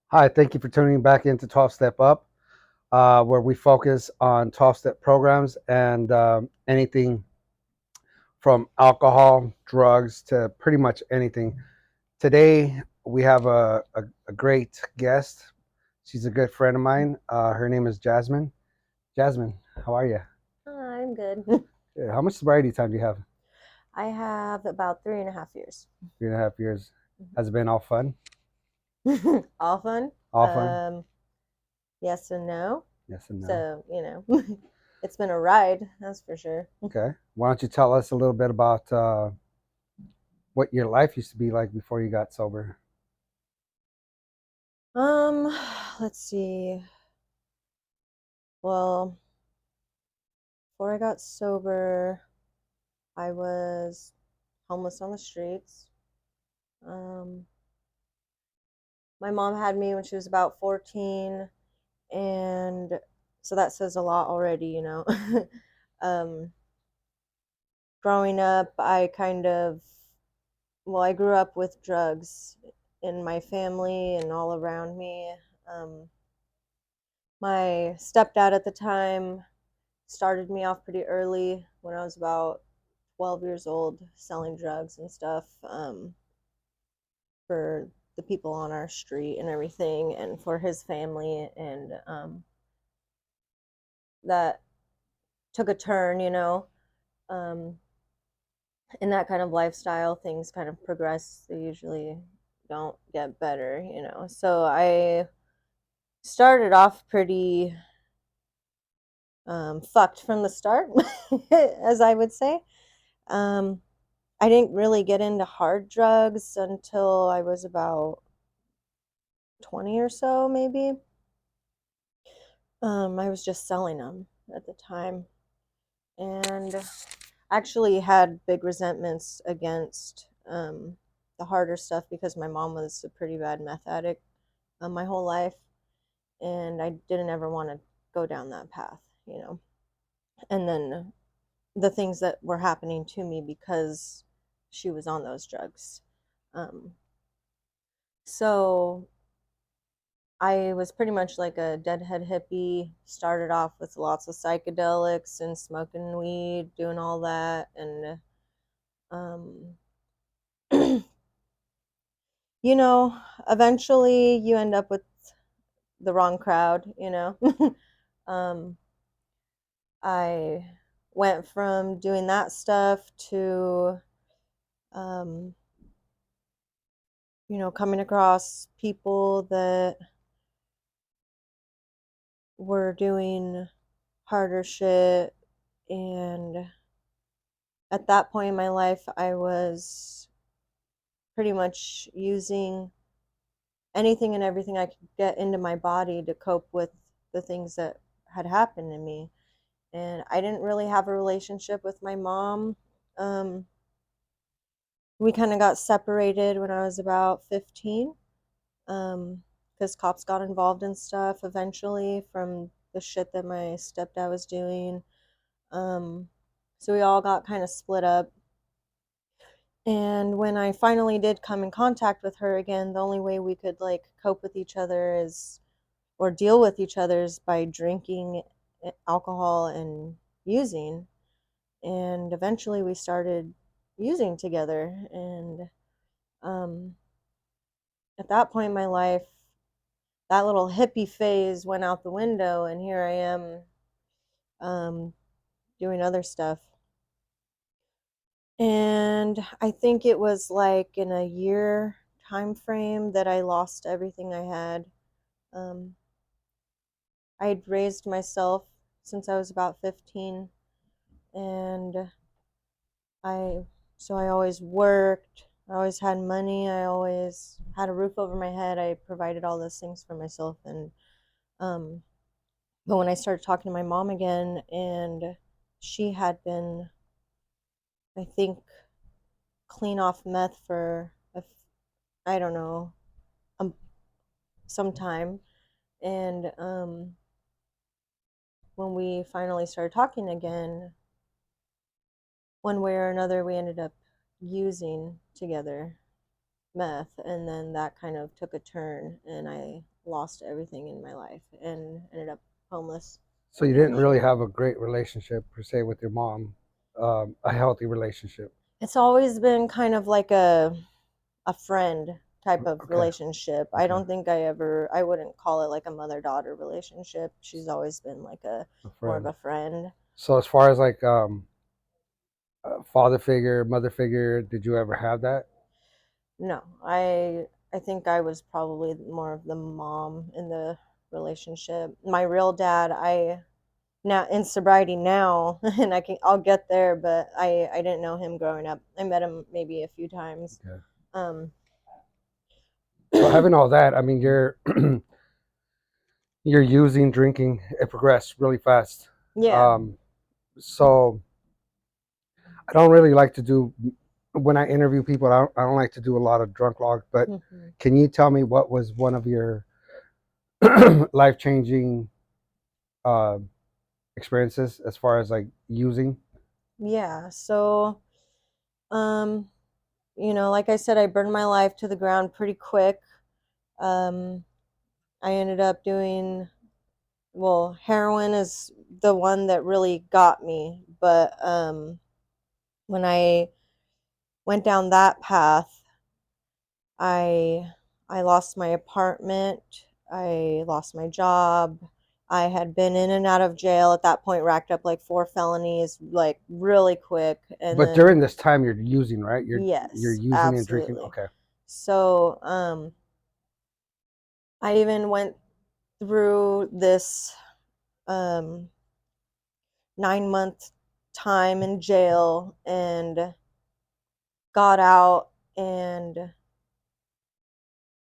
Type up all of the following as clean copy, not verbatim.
Hi, thank you for tuning back into 12 Step Up, where we focus on 12 step programs and anything from alcohol, drugs to pretty much anything. Today, we have a great guest. She's a good friend of mine. Her name is Jasmine. Jasmine, how are you? I'm good. How much sobriety time do you have? I have about 3.5 years. 3.5 years. Has it been all fun? All fun. All fun? Yes and no. Yes and no. So, it's been a ride, that's for sure. Okay. Why don't you tell us a little bit about what your life used to be like before you got sober? Um, let's see. Well, before I got sober, I was homeless on the streets. Um, my mom had me when she was about 14, and so that says a lot already. um, Growing up, I grew up with drugs in my family and all around me. Um, my stepdad at the time started me off pretty early when I was about 12 years old, selling drugs and stuff for the people on our street and everything, and for his family. And that took a turn. Um, in that kind of lifestyle, things kind of progress. They usually don't get better. So I started off pretty fucked from the start, as I would say. Um, I didn't really get into hard drugs until I was about 20 or so, maybe. I was just selling them at the time, and actually had big resentments against the harder stuff because my mom was a pretty bad meth addict my whole life, and I didn't ever want to go down that path. And then the things that were happening to me because she was on those drugs. Um, so I was pretty much like a deadhead hippie. Started off with lots of psychedelics and smoking weed, doing all that, and um, you know, eventually you end up with the wrong crowd. um, I went from doing that stuff to um, coming across people that were doing harder shit. And at that point in my life, I was pretty much using anything and everything I could get into my body to cope with the things that had happened to me. And I didn't really have a relationship with my mom. Um, we kind of got separated when I was about 15, because cops got involved in stuff eventually from the shit that my stepdad was doing. Um, so we all got kind of split up. And when I finally did come in contact with her again, the only way we could like cope with each other is, or deal with each other, is by drinking alcohol and using. And eventually we started using together. And um, at that point in my life, that little hippie phase went out the window, and here I am um, doing other stuff. And I think it was like in a year time frame that I lost everything I had. Um, I had raised myself since I was about 15, and I I always worked. I always had money. I always had a roof over my head. I provided all those things for myself. And um, but when I started talking to my mom again, and she had been, I think, clean off meth for I don't know, um, some time. And when we finally started talking again, one way or another, we ended up using together meth, and then that kind of took a turn, and I lost everything in my life and ended up homeless. So you didn't really have a great relationship per se with your mom, a healthy relationship. It's always been kind of like a friend type of Okay, relationship. I okay, don't think I wouldn't call it like a mother-daughter relationship. She's always been like a a more of friend. a friend. So as far as like father figure, mother figure, did you ever have that? No, I think I was probably more of the mom in the relationship. My real dad, I now in sobriety now, and I'll get there, but I didn't know him growing up. I met him maybe a few times. Okay. Um, So having all that, I mean, you're you're using, drinking, it progressed really fast. yeah. Um, so I don't really like to do when I interview people. I don't like to do a lot of drunk log. But Mhm. can you tell me what was one of your life changing uh, experiences as far as like using? Yeah. So, um, like I said, I burned my life to the ground pretty quick. Um, I ended up doing, well, heroin is the one that really got me, but when I went down that path, I I lost my apartment, I lost my job. I had been in and out of jail at that point, racked up like 4 felonies, like really quick, and But then during this time, you're using, right? You're yes, using and drinking. absolutely. Okay. So, I even went through this um 9 month time in jail and got out and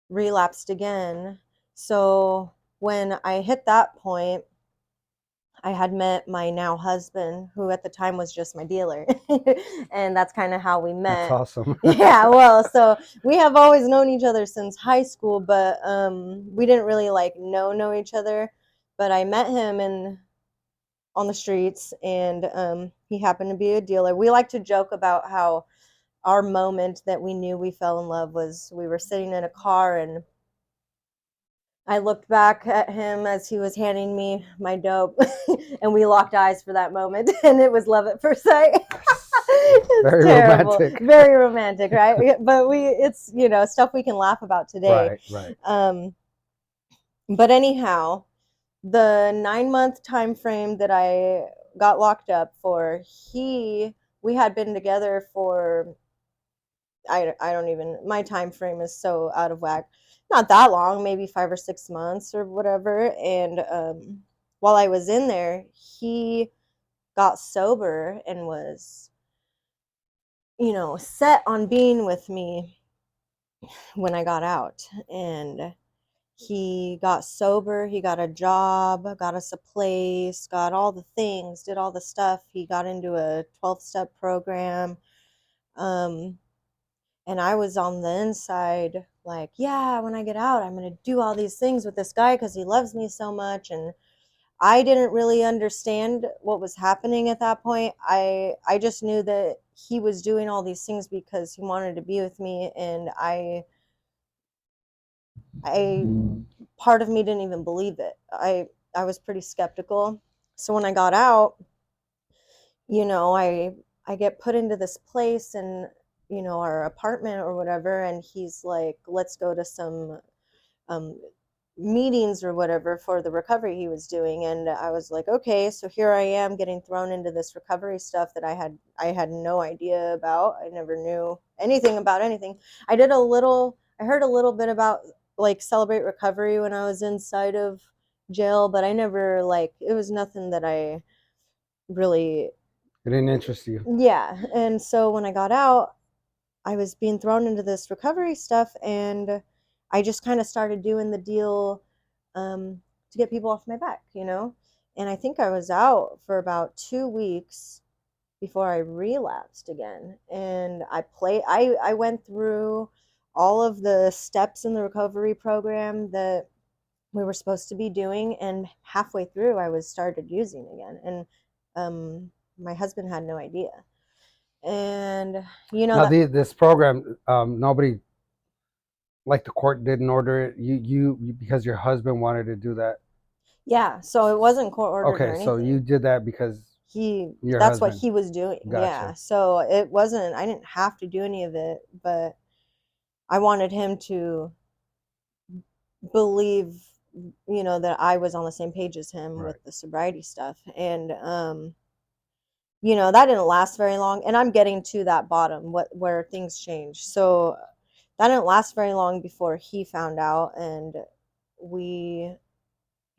relapsed again. So when I hit that point, I had met my now husband, who at the time was just my dealer. And that's kind of how we That's met. awesome. Yeah, well, so we have always known each other since high school, but we didn't really like know each other. But I met him in on the streets, and he happened to be a dealer. We like to joke about how our moment that we knew we fell in love was we were sitting in a car, and I looked back at him as he was handing me my dope, and we locked eyes for that moment, and it was love at first sight. It's Very terrible, romantic. very romantic, right? But it's stuff we can laugh about today. Right, right. Um, but anyhow, the 9 month time frame that I got locked up for, we had been together for I don't even, my time frame is so out of whack. Not that long, maybe 5 or 6 months or whatever. And while I was in there, he got sober and was, set on being with me when I got out. And he got sober, he got a job, got us a place, got all the things, did all the stuff. He got into a 12-step program. Um, And I was on the inside, like, yeah, when I get out, I'm going to do all these things with this guy because he loves me so much. And I didn't really understand what was happening at that point. I just knew that he was doing all these things because he wanted to be with me. And I, part of me didn't even believe it. I was pretty skeptical. So when I got out, you know, I I get put into this place and our apartment or whatever, and he's like, let's go to some um meetings or whatever for the recovery he was doing. And I was like, okay, so here I am getting thrown into this recovery stuff that I had no idea about. I never knew anything about anything. I heard a little bit about like Celebrate Recovery when I was inside of jail, but I never, like, it was nothing that I really. It didn't interest you. Yeah. And so when I got out, I was being thrown into this recovery stuff, and I just kind of started doing the deal to get people off my back. And I think I was out for about 2 weeks before I relapsed again. And I went through all of the steps in the recovery program that we were supposed to be doing, and halfway through I was started using again. And my husband had no idea. And Now, that this program, nobody Like the court didn't order it. You because your husband wanted to do that. Yeah, so it wasn't court ordered or Okay, so you anything. did that because He your That's what husband. he was doing. Yeah, Gotcha. so it wasn't, I didn't have to do any of it, but I wanted him to believe, that I was on the same page as him Right. with the sobriety stuff. And that didn't last very long, and I'm getting to that bottom, where things change. So that didn't last very long before he found out, and we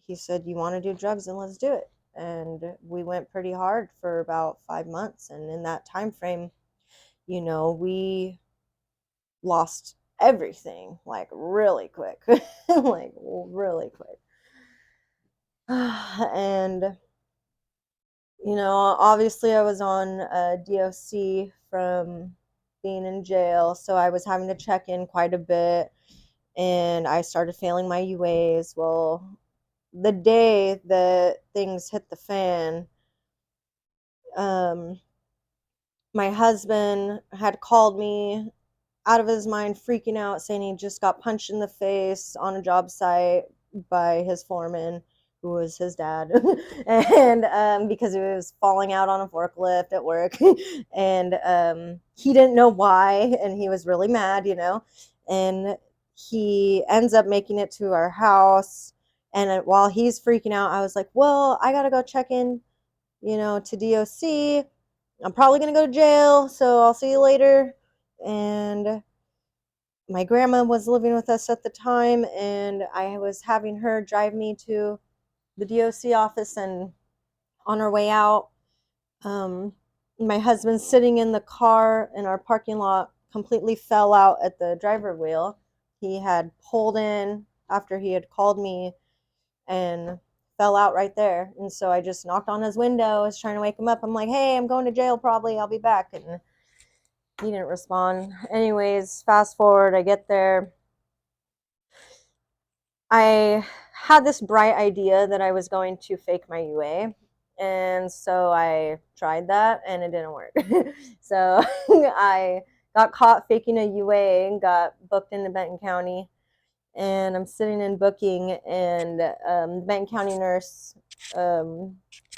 he said, "You want to do drugs, and let's do it." And we went pretty hard for about 5 months, and in that time frame, we lost everything, like, really quick. Like, really quick. And obviously I was on DOC from being in jail, so I was having to check in quite a bit, and I started failing my UAs. Well, the day that things hit the fan, um, my husband had called me out of his mind, freaking out, saying he just got punched in the face on a job site by his foreman, who was his dad, and because he was falling out on a forklift at work, and he didn't know why, and he was really mad, and he ends up making it to our house. And while he's freaking out, I was like, "Well, I gotta go check in, to DOC. I'm probably gonna go to jail, so I'll see you later." And my grandma was living with us at the time, and I was having her drive me to the DOC office. And on our way out, um, my husband, sitting in the car in our parking lot, completely fell out at the driver wheel. He had pulled in after he had called me and fell out right there. And so I just knocked on his window. I was trying to wake him up. I'm like, "Hey, I'm going to jail probably. I'll be back." And he didn't respond. Anyways, fast forward, I get there. I had this bright idea that I was going to fake my UA. And so I tried that, and it didn't work. So I got caught faking a UA and got booked into Benton County. And I'm sitting in booking, and the Benton County nurse, um,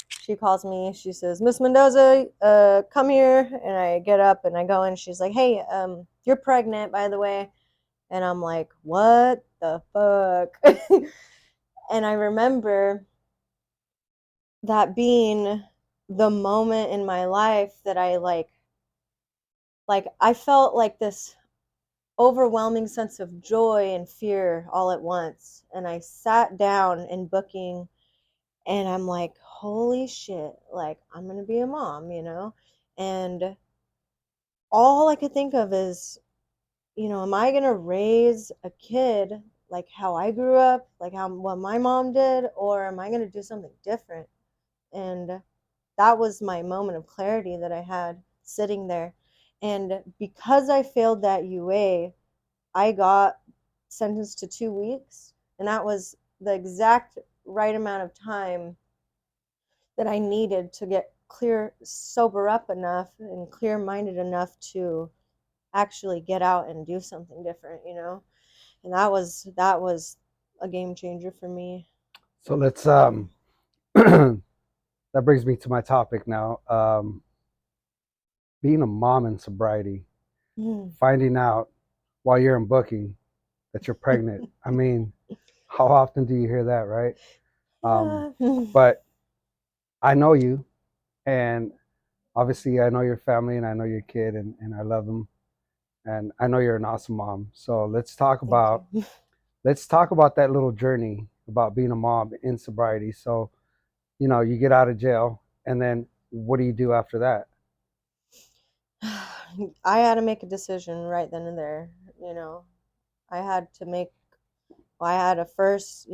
she calls me. She says, "Miss Mendoza, come here." And I get up and I go in. She's like, "Hey, you're pregnant, by the way." And I'm like, "What the fuck?" And I remember that being the moment in my life that I like I felt like this overwhelming sense of joy and fear all at once. And I sat down in booking, and I'm like, "Holy shit, like, I'm going to be a mom, And all I could think of is, am I going to raise a kid like how I grew up, like how what my mom did, or am I going to do something different?" And that was my moment of clarity that I had sitting there. And because I failed that UA, I got sentenced to 2 weeks. And that was the exact right amount of time that I needed to get clear, sober up enough and clear minded enough to actually get out and do something different. And that was a game changer for me. So let's that brings me to my topic now. Being a mom in sobriety, Mm. finding out while you're in booking that you're pregnant. I mean, how often do you hear that, right? Um, but I know you, and obviously I know your family, and I know your kid, and I love them, and I know you're an awesome mom. So Thank you. let's talk about that little journey about being a mom in sobriety. So you get out of jail, and then what do you do after that? I had to make a decision right then and there. You know, I had to make. Well, I had to first.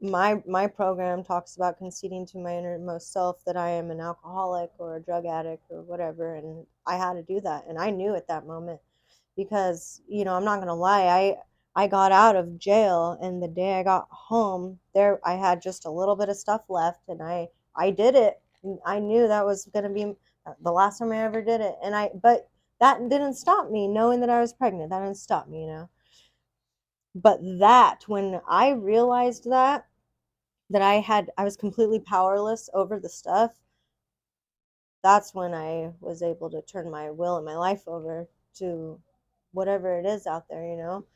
My program talks about conceding to my innermost self that I am an alcoholic or a drug addict or whatever, and I had to do that, and I knew at that moment because I'm not gonna lie, I got out of jail, and the day I got home, there I had just a little bit of stuff left, and I did it. And I knew that was gonna be the last time I ever did it, and I but that didn't stop me. Knowing that I was pregnant, that didn't stop me, you know. But that when I realized that I was completely powerless over the stuff, that's when I was able to turn my will and my life over to whatever it is out there, you know,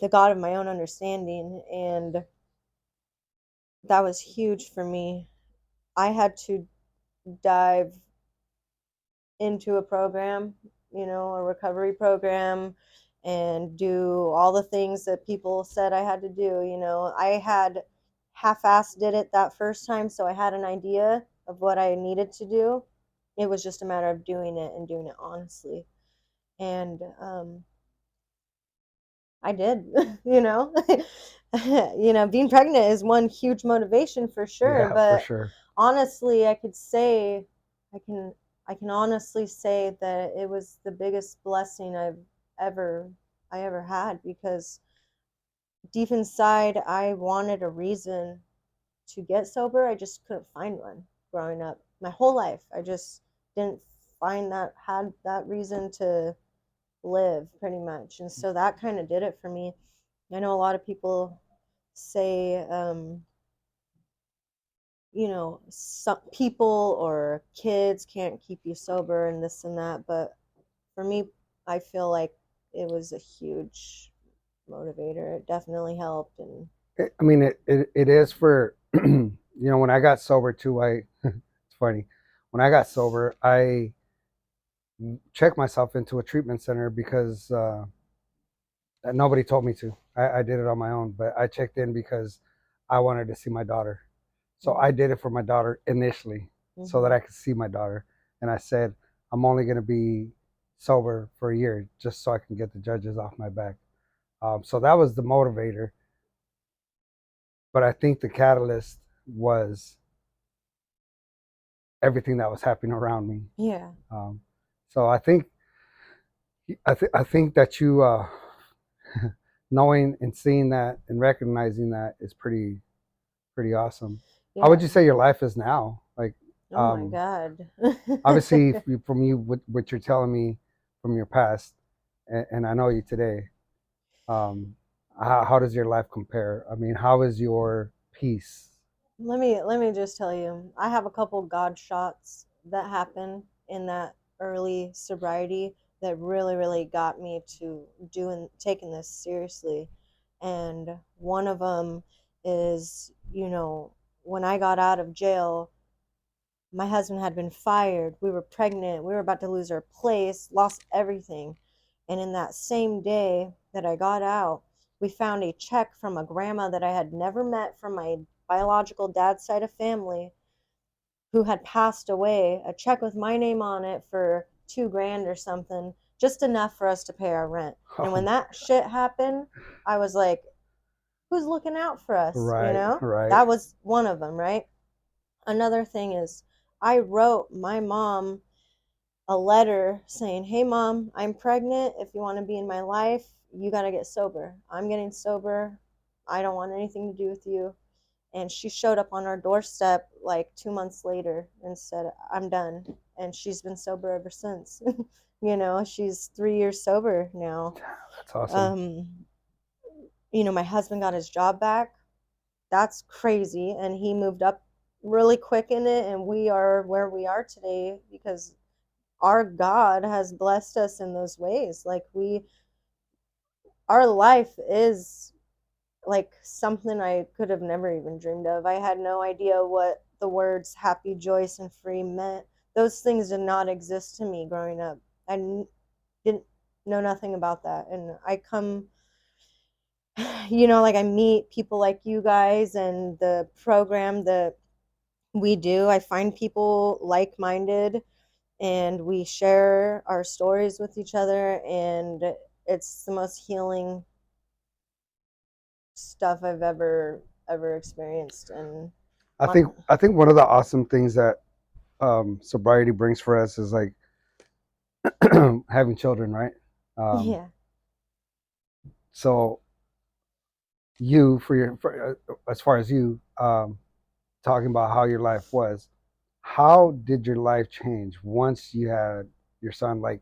the God of my own understanding. And that was huge for me. I had to dive into a program, you know, a recovery program, and do all the things that people said I had to do. You know, I had half-assed did it that first time, so I had an idea of what I needed to do. It was just a matter of doing it and doing it honestly. And I did, you know. You know, being pregnant is one huge motivation for sure, Yeah, for but sure. honestly, I could say I can I can honestly say that it was the biggest blessing ever I ever had, because deep inside I wanted a reason to get sober. I just couldn't find one growing up. My whole life, I just didn't find that had that reason to live pretty much. And so that kind of did it for me. I know a lot of people say, you know, some people or kids can't keep you sober and this and that. But for me, I feel like it was a huge motivator. It definitely helped. And I mean, it is for, you know, when I got sober too, it's funny. When I got sober, I checked myself into a treatment center because nobody told me to. I did it on my own, but I checked in because I wanted to see my daughter. So I did it for my daughter initially so mm-hmm. that I could see my daughter. And I said, I'm only going to be sober for a year just so I can get the judges off my back. So that was the motivator. But I think the catalyst was everything that was happening around me. Yeah. Um, so I think that you knowing and seeing that and recognizing that is pretty awesome. How would Yeah. you say your life is now? Like, Oh my um, God. obviously, from you what you're telling me from your past, and I know you today. Um, how does your life compare? I mean, how is your peace? Let me just tell you, I have a couple God shots that happened in that early sobriety that really got me to doing taking this seriously. And one of them is, you know, when I got out of jail, my husband had been fired. We were pregnant. We were about to lose our place, lost everything. And in that same day that I got out, we found a check from a grandma that I had never met from my biological dad's side of family, who had passed away, a check with my name on it for 2 grand or something, just enough for us to pay our rent. And when Oh, that shit happened, I was like, who's looking out for us? You right, know? right. That was one of them, right? Another thing is, I wrote my mom a letter saying, "Hey, mom, I'm pregnant. If you want to be in my life, you got to get sober. I'm getting sober. I don't want anything to do with you." And she showed up on our doorstep like 2 months later and said, "I'm done." And she's been sober ever since. You know, she's 3 years sober now. That's awesome. Um, you know, my husband got his job back. That's crazy. And he moved up really quick in it. And we are where we are today because our God has blessed us in those ways. Like, our life is like something I could have never even dreamed of. I had no idea what the words happy, joyous, and free meant. Those things did not exist to me growing up. Didn't know nothing about that. And I come, you know, like I meet people like you guys and the program that we do. I find people like minded and we share our stories with each other. And it's the most healing stuff I've ever experienced. And my, I think one of the awesome things that sobriety brings for us is like having children, right? Um, yeah, so you as far as you talking about how your life was, how did your life change once you had your son, like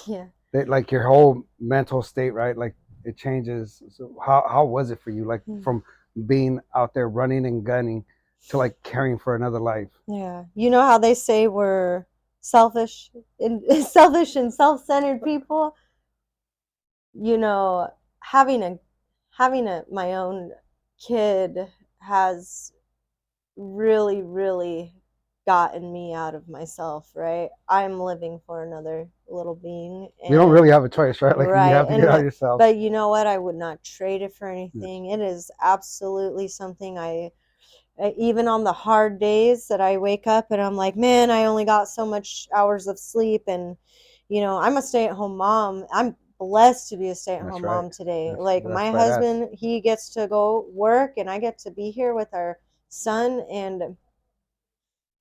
Yeah. like your whole mental state, right? Like it changes. So how was it for you, like Mm. from being out there running and gunning to like caring for another life? Yeah. You know how they say we're selfish and selfish and self-centered people? You know, having a my own kid has really gotten me out of myself, right? I'm living for another little being, You don't and really have a choice, right? Like you right, have to get out and yourself. but you know what? I would not trade it for Yeah. anything. It is absolutely something even on the hard days that I wake up and I'm like, man, I only got so much hours of sleep. And, I'm a stay at home mom. I'm blessed to be a stay at That's home right. mom today. That's Like, that's my badass. husband, he gets to go work and I get to be here with our son. And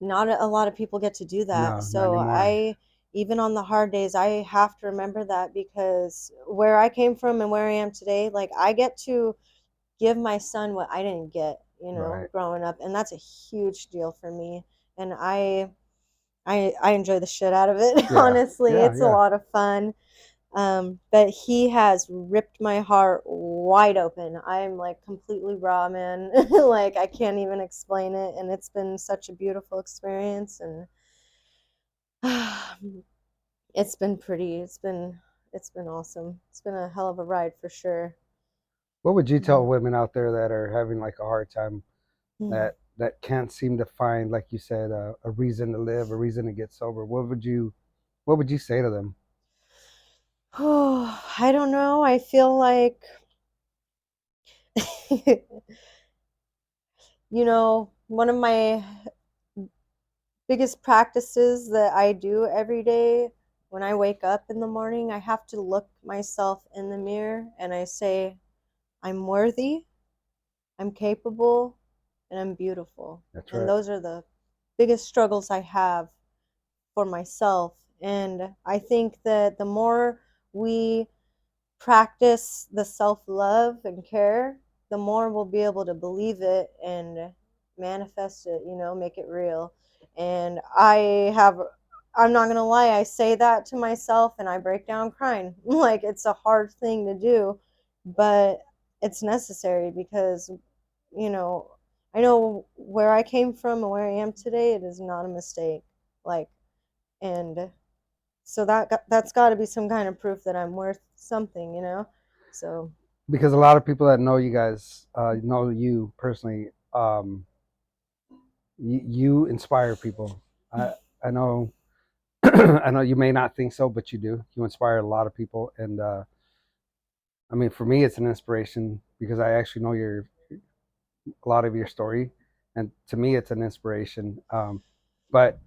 not a lot of people get to do that. No, not So anymore. even on the hard days, I have to remember that, because where I came from and where I am today, like, I get to give my son what I didn't get, Right. growing up, and that's a huge deal for me. And I enjoy the shit out of it. Yeah. Honestly, Yeah. it's a Yeah. lot of fun. But he has ripped my heart wide open. I'm like completely raw, man. Like, I can't even explain it, and it's been such a beautiful experience, and it's been pretty. It's been awesome. It's been a hell of a ride for sure. What would you tell Mhm. women out there that are having like a hard time, Mhm. that can't seem to find, like you said, a reason to live, a reason to get sober? What would you say to them? Oh, I don't know. I feel like, one of my biggest practices that I do every day when I wake up in the morning, I have to look myself in the mirror and I say, I'm worthy, I'm capable, and I'm beautiful. That's And right. those are the biggest struggles I have for myself. And I think that the more we practice the self love and care, the more we'll be able to believe it and manifest it, make it real. And I'm not going to lie, I say that to myself and I break down crying. Like, it's a hard thing to do, but it's necessary because, you know, I know where I came from and where I am today, it is not a mistake. Like, and so that's got to be some kind of proof that I'm worth something. So Because a lot of people that know you guys, know you personally, you inspire people. I know I know you may not think so, but you do. You inspire a lot of people, and I mean, for me, it's an inspiration because I actually know a lot of your story, and to me, it's an inspiration. But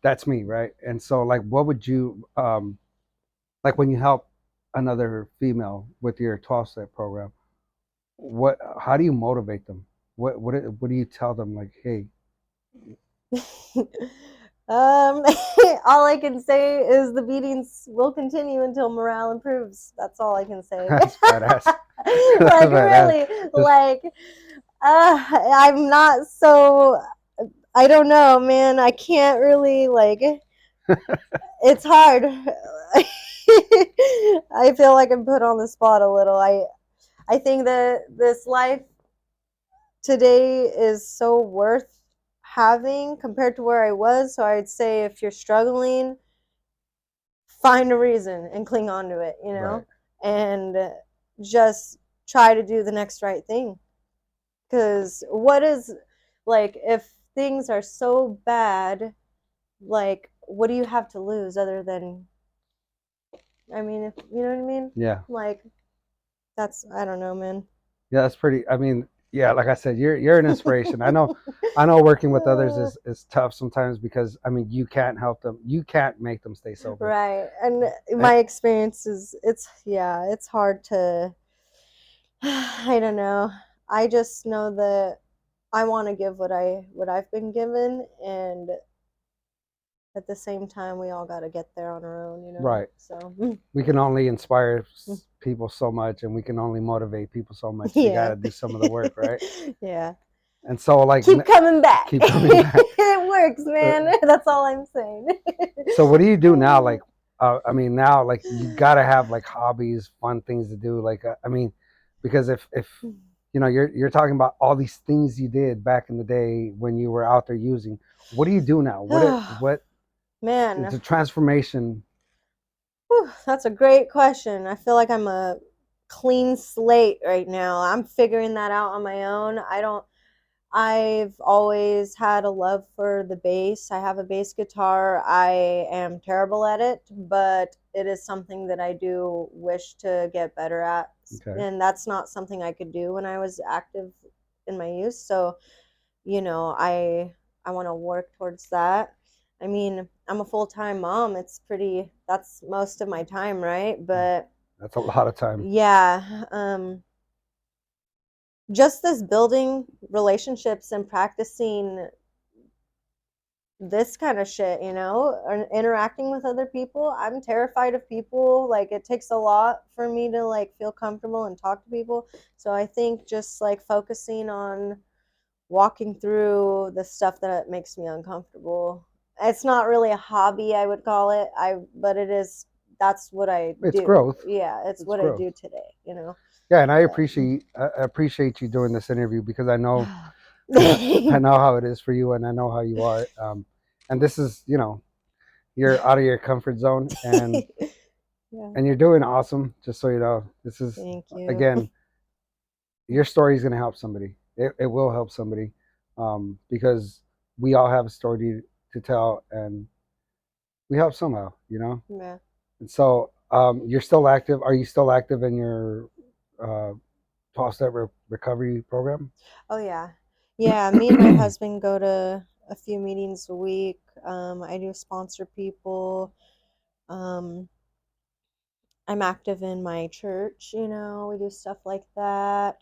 that's me, right? And so, like, what would you, like when you help another female with your 12-step program? How do you motivate them? What do you tell them? Like, hey, all I can say is the beatings will continue until morale improves. That's all I can say. that's badass. That's Like, badass. really, Just like, I'm not so. I don't know, man. I can't really, like. It's hard. I feel like I'm put on the spot a little. I think that this life today is so worth having compared to where I was. So I'd say, if you're struggling, find a reason and cling on to it, right. and just try to do the next right thing. Because what is, like, if things are so bad, like, what do you have to lose other than, I mean, if you know what I mean? Yeah. Like, I don't know, man. Yeah, that's pretty. I mean, yeah, like I said, you're an inspiration. I know working with others is tough sometimes because I mean you can't help them. You can't make them stay sober. Right. And And, my experience is, yeah, it's hard to, I don't know. I just know that I want to give what I've been given, and at the same time we all got to get there on our own. right. So, We can only inspire people so much and we can only motivate people so much. They got yeah. to do some of the work, right? Yeah. And so like keep coming back. keep coming back. It works, man. That's all I'm saying. So what do you do now? Like, I mean, now like you gotta have like hobbies, fun things to do. Like, I mean, because if you know you're talking about all these things you did back in the day when you were out there using. What do you do now? What Man, the transformation? whew, that's a great question. I feel like I'm a clean slate right now. I'm figuring that out on my own. I've always had a love for the bass. I have a bass guitar. I am terrible at it, but it is something that I do wish to get better at. Okay. And that's not something I could do when I was active in my youth. So, you know, I want to work towards that. I mean, I'm a full-time mom. That's most of my time, right? But That's a lot of time. yeah, just this building relationships and practicing this kind of shit, you know, and interacting with other people. I'm terrified of people. Like it takes a lot for me to like feel comfortable and talk to people. So I think just like focusing on walking through the stuff that makes me uncomfortable. It's not really a hobby, I would call it. But it is. That's what I It's do. growth. Yeah, it's what I Growth. do today. You know. Yeah, and I But... appreciate you doing this interview because I know I know how it is for you, and I know how you are. And this is, you know, you're out of your comfort zone, Yeah. and you're doing awesome. Just so you know, this is Thank you. again, your story is going to help somebody. It will help somebody because we all have a story to tell, and we help somehow, you know. Yeah. And so, you're still active. Are you still active in your uh, 12-step recovery program? Oh yeah. Yeah, me and my husband go to a few meetings a week. I do sponsor people. Um, I'm active in my church, you know, we do stuff like that.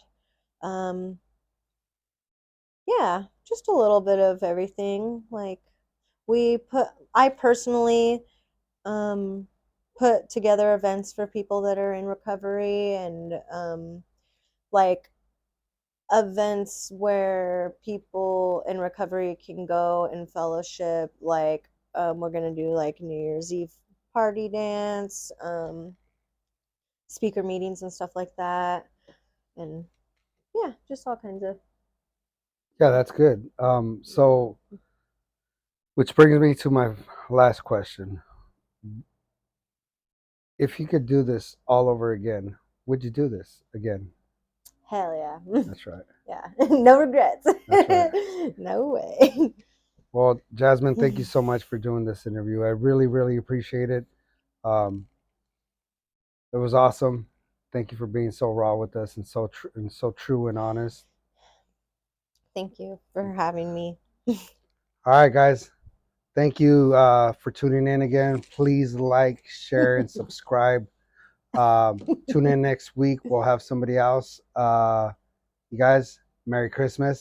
Um, yeah, just a little bit of everything. Like I personally um put together events for people that are in recovery and like events where people in recovery can go and fellowship. Like we're gonna do like New Year's Eve party dance, speaker meetings and stuff like that, and yeah, just all kinds of Yeah, that's good. So, which brings me to my last question. If you could do this all over again, would you do this again? hell yeah. That's right. Yeah, no regrets. That's right. No way. Well, Jasmine, thank you so much for doing this interview. I really, really appreciate it. Um, it was awesome. Thank you for being so raw with us and so true and honest. Thank you for having me. All right, guys. Thank you for tuning in again. Please like, share, and subscribe. Tune in next week. We'll have somebody else. You guys, Merry Christmas.